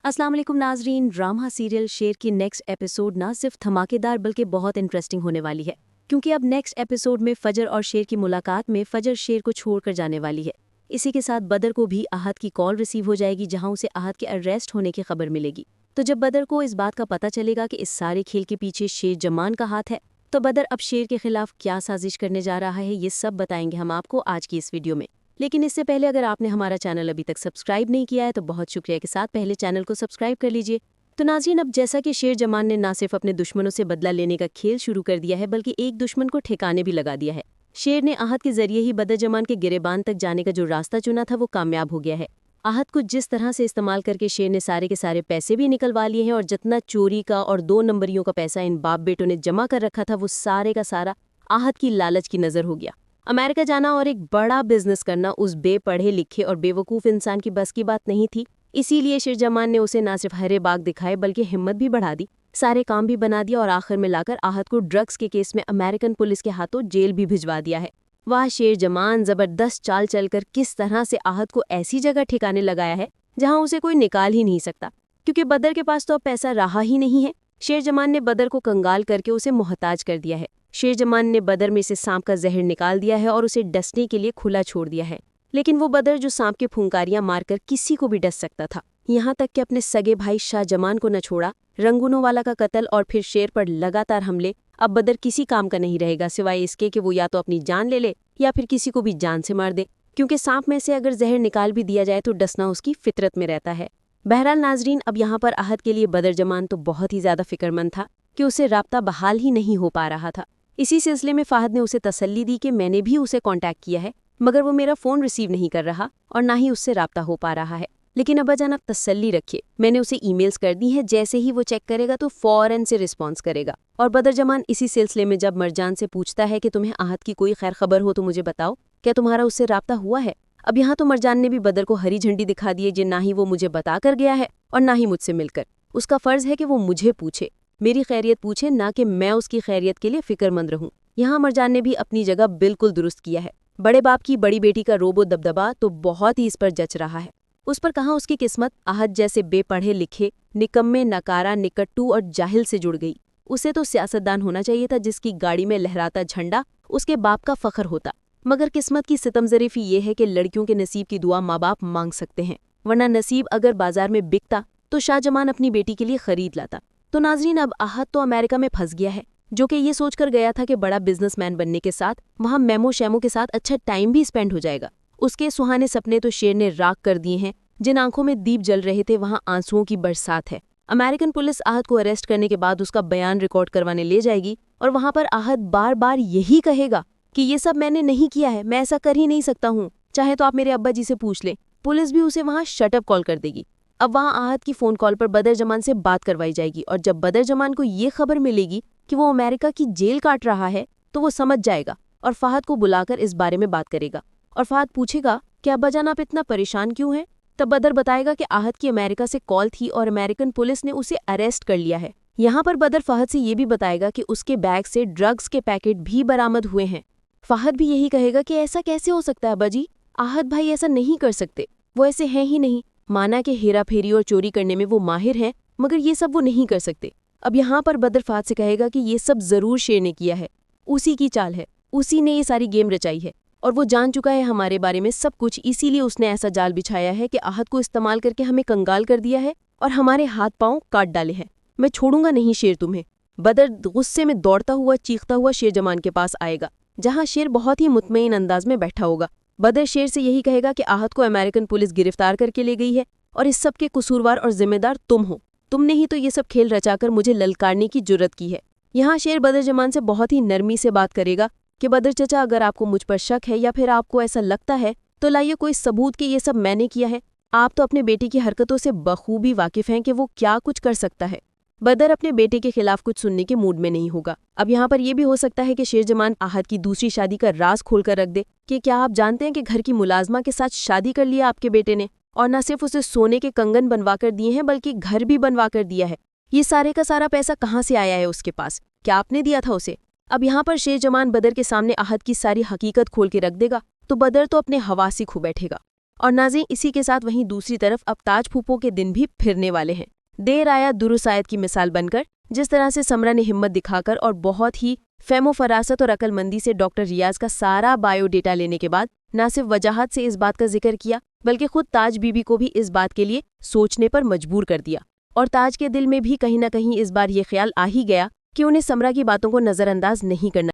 अस्सलाम वालेकुम नाजरीन। ड्रामा सीरियल शेर की नेक्स्ट एपिसोड ना सिर्फ धमाकेदार बल्कि बहुत इंटरेस्टिंग होने वाली है, क्योंकि अब नेक्स्ट एपिसोड में फजर और शेर की मुलाकात में फजर शेर को छोड़कर जाने वाली है। इसी के साथ बदर को भी आहत की कॉल रिसीव हो जाएगी, जहां उसे आहत के अरेस्ट होने की खबर मिलेगी। तो जब बदर को इस बात का पता चलेगा कि इस सारे खेल के पीछे शेर जमान का हाथ है, तो बदर अब शेर के खिलाफ क्या साजिश करने जा रहा है, ये सब बताएंगे हम आपको आज की इस वीडियो में। लेकिन इससे पहले अगर आपने हमारा चैनल अभी तक सब्सक्राइब नहीं किया है तो बहुत शुक्रिया के साथ पहले चैनल को सब्सक्राइब कर लीजिए। तो नाज़रीन, अब जैसा कि शेर जमान ने ना सिर्फ अपने दुश्मनों से बदला लेने का खेल शुरू कर दिया है, बल्कि एक दुश्मन को ठिकाने भी लगा दिया है। शेर ने आहत के जरिए ही बदर जमान के गिरेबान तक जाने का जो रास्ता चुना था वो कामयाब हो गया है। आहत को जिस तरह से इस्तेमाल करके शेर ने सारे के सारे पैसे भी निकलवा लिए हैं, और जितना चोरी का और 2 नंबरियों का पैसा इन बाप बेटों ने जमा कर रखा था वो सारे का सारा आहत की लालच की नज़र हो गया। अमेरिका जाना और एक बड़ा बिजनेस करना उस बेपढ़े लिखे और बेवकूफ़ इंसान की बस की बात नहीं थी। इसीलिए शेर जमान ने उसे ना सिर्फ हरे बाग दिखाए बल्कि हिम्मत भी बढ़ा दी, सारे काम भी बना दिया और आखिर में लाकर आहत को ड्रग्स के केस में अमेरिकन पुलिस के हाथों जेल भी भिजवा दिया है। वाह, शेर जमान जबरदस्त चाल चलकर किस तरह से आहत को ऐसी जगह ठिकाने लगाया है जहां उसे कोई निकाल ही नहीं सकता, क्योंकि बदर के पास तो अब पैसा रहा ही नहीं है। शेर जमान ने बदर को कंगाल करके उसे मोहताज कर दिया है। शेर जमान ने बदर में से सांप का जहर निकाल दिया है और उसे डसने के लिए खुला छोड़ दिया है। लेकिन वो बदर जो सांप की फुंकारियां मारकर किसी को भी डस सकता था, यहाँ तक कि अपने सगे भाई शाह जमान को न छोड़ा। रंगूनों वाला का कत्ल और फिर शेर पर लगातार हमले, अब बदर किसी काम का नहीं रहेगा सिवाय इसके कि वो या तो अपनी जान ले ले या फिर किसी को भी जान से मार दे, क्योंकि सांप में से अगर जहर निकाल भी दिया जाए तो डसना उसकी फितरत में रहता है। बहरहाल नाजरीन, अब यहाँ पर आहत के लिए बदर जमान तो बहुत ही ज्यादा फिक्रमंद था कि उसे राब्ता बहाल ही नहीं हो पा रहा था। इसी सिलसिले में फाहद ने उसे तसल्ली दी कि मैंने भी उसे कांटेक्ट किया है, मगर वो मेरा फ़ोन रिसीव नहीं कर रहा और ना ही उससे राब्ता हो पा रहा है। लेकिन अब्बाजान, आप तसल्ली रखिए, मैंने उसे ईमेल्स कर दी हैं, जैसे ही वो चेक करेगा तो फ़ौरन से रिस्पॉन्स करेगा। और बदर जमान इसी सिलसिले में जब मरजान से पूछता है कि तुम्हें आहत की कोई खैर खबर हो तो मुझे बताओ, क्या तुम्हारा उससे राब्ता हुआ है। अब यहाँ तो मरजान ने भी बदर को हरी झंडी दिखा दी है, जो ना ही वो मुझे बता कर गया है और ना ही मुझसे मिलकर। उसका फ़र्ज़ है कि वो मुझे पूछे, मेरी खैरियत पूछे, ना कि मैं उसकी खैरियत के लिए फ़िक्रमंद रहूँ। यहाँ मरजान ने भी अपनी जगह बिल्कुल दुरुस्त किया है। बड़े बाप की बड़ी बेटी का रोबो दबदबा तो बहुत ही इस पर जच रहा है। उस पर कहाँ उसकी किस्मत आहत जैसे बेपढ़े लिखे, निकम्मे, नकारा, निकट्टू और जाहिल से जुड़ गई। उसे तो सियासतदान होना चाहिए था जिसकी गाड़ी में लहराता झंडा उसके बाप का फख्र होता। मगर किस्मत की सितमज़रीफ़ी ये है कि लड़कियों के नसीब की दुआ माँ बाप मांग सकते हैं, वरना नसीब अगर बाजार में बिकता तो शाहजमान अपनी बेटी के लिए खरीद लाता। तो नाजरीन, अब आहत तो अमेरिका में फंस गया है, जो कि ये सोचकर गया था कि बड़ा बिजनेसमैन बनने के साथ वहाँ मेमो शैमो के साथ अच्छा टाइम भी स्पेंड हो जाएगा। उसके सुहाने सपने तो शेर ने राख कर दिए हैं। जिन आंखों में दीप जल रहे थे वहाँ आंसुओं की बरसात है। अमेरिकन पुलिस आहत को अरेस्ट करने के बाद उसका बयान रिकॉर्ड करवाने ले जाएगी और वहाँ पर आहत बार बार यही कहेगा कि ये सब मैंने नहीं किया है, मैं ऐसा कर ही नहीं सकता हूँ, चाहे तो आप मेरे अब्बा जी से पूछ लें। पुलिस भी उसे वहाँ शटअप कॉल कर देगी। अब वहाँ आहत की फ़ोन कॉल पर बदर जमान से बात करवाई जाएगी, और जब बदर जमान को ये खबर मिलेगी कि वो अमेरिका की जेल काट रहा है तो वो समझ जाएगा और फाहद को बुलाकर इस बारे में बात करेगा। और फाहद पूछेगा कि अब्बाजान, आप इतना परेशान क्यों हैं। तब बदर बताएगा कि आहत की अमेरिका से कॉल थी और अमेरिकन पुलिस ने उसे अरेस्ट कर लिया है। यहाँ पर बदर फाहद से ये भी बताएगा कि उसके बैग से ड्रग्स के पैकेट भी बरामद हुए हैं। फाहद भी यही कहेगा कि ऐसा कैसे हो सकता है अब्बा जी, आहत भाई ऐसा नहीं कर सकते, वो ऐसे हैं ही नहीं। माना कि हेरा फेरी और चोरी करने में वो माहिर हैं, मगर ये सब वो नहीं कर सकते। अब यहाँ पर बदर फाहद से कहेगा कि ये सब ज़रूर शेर ने किया है, उसी की चाल है, उसी ने ये सारी गेम रचाई है और वो जान चुका है हमारे बारे में सब कुछ, इसीलिए उसने ऐसा जाल बिछाया है कि आहत को इस्तेमाल करके हमें कंगाल कर दिया है और हमारे हाथ पांव काट डाले हैं। मैं छोड़ूंगा नहीं शेर तुम्हें। बदर गुस्से में दौड़ता हुआ चीखता हुआ शेर जमान के पास आएगा, जहाँ शेर बहुत ही मुतमईन अंदाज में बैठा होगा। बदर शेर से यही कहेगा कि आहत को अमेरिकन पुलिस गिरफ्तार करके ले गई है और इस सब के कसूरवार और जिम्मेदार तुम हो। तुमने ही तो ये सब खेल रचाकर मुझे ललकारने की जुर्रत की है। यहाँ शेर बदर जमान से बहुत ही नरमी से बात करेगा कि बदर चचा, अगर आपको मुझ पर शक है या फिर आपको ऐसा लगता है तो लाइए कोई सबूत कि ये सब मैंने किया है। आप तो अपने बेटे की हरकतों से बखूबी वाकिफ हैं कि वो क्या कुछ कर सकता है। बदर अपने बेटे के खिलाफ कुछ सुनने के मूड में नहीं होगा। अब यहाँ पर यह भी हो सकता है कि शेर जमान आहत की दूसरी शादी का राज खोलकर रख दे कि क्या आप जानते हैं कि घर की मुलाजमा के साथ शादी कर लिया आपके बेटे ने, और न सिर्फ उसे सोने के कंगन बनवा कर दिए हैं बल्कि घर भी बनवा कर दिया है। ये सारे का सारा पैसा कहाँ से आया है उसके पास, क्या आपने दिया था उसे। अब यहाँ पर शेर जमान बदर के सामने आहत की सारी हकीकत खोल के रख देगा तो बदर तो अपने हवास ही खो बैठेगा اور ناظرین اسی کے ساتھ وہیں دوسری طرف اب تاج پھوپھو کے دن بھی پھرنے والے ہیں۔ دیر آیا درست آیت کی مثال بن کر جس طرح سے سمرا نے ہمت دکھا کر اور بہت ہی فہم و فراست اور عقل مندی سے ڈاکٹر ریاض کا سارا بایو ڈیٹا لینے کے بعد نہ صرف وجاہت سے اس بات کا ذکر کیا بلکہ خود تاج بی بی کو بھی اس بات کے لیے سوچنے پر مجبور کر دیا، اور تاج کے دل میں بھی کہیں نہ کہیں اس بار یہ خیال آ ہی گیا کہ انہیں سمرا کی باتوں کو نظر انداز نہیں کرنا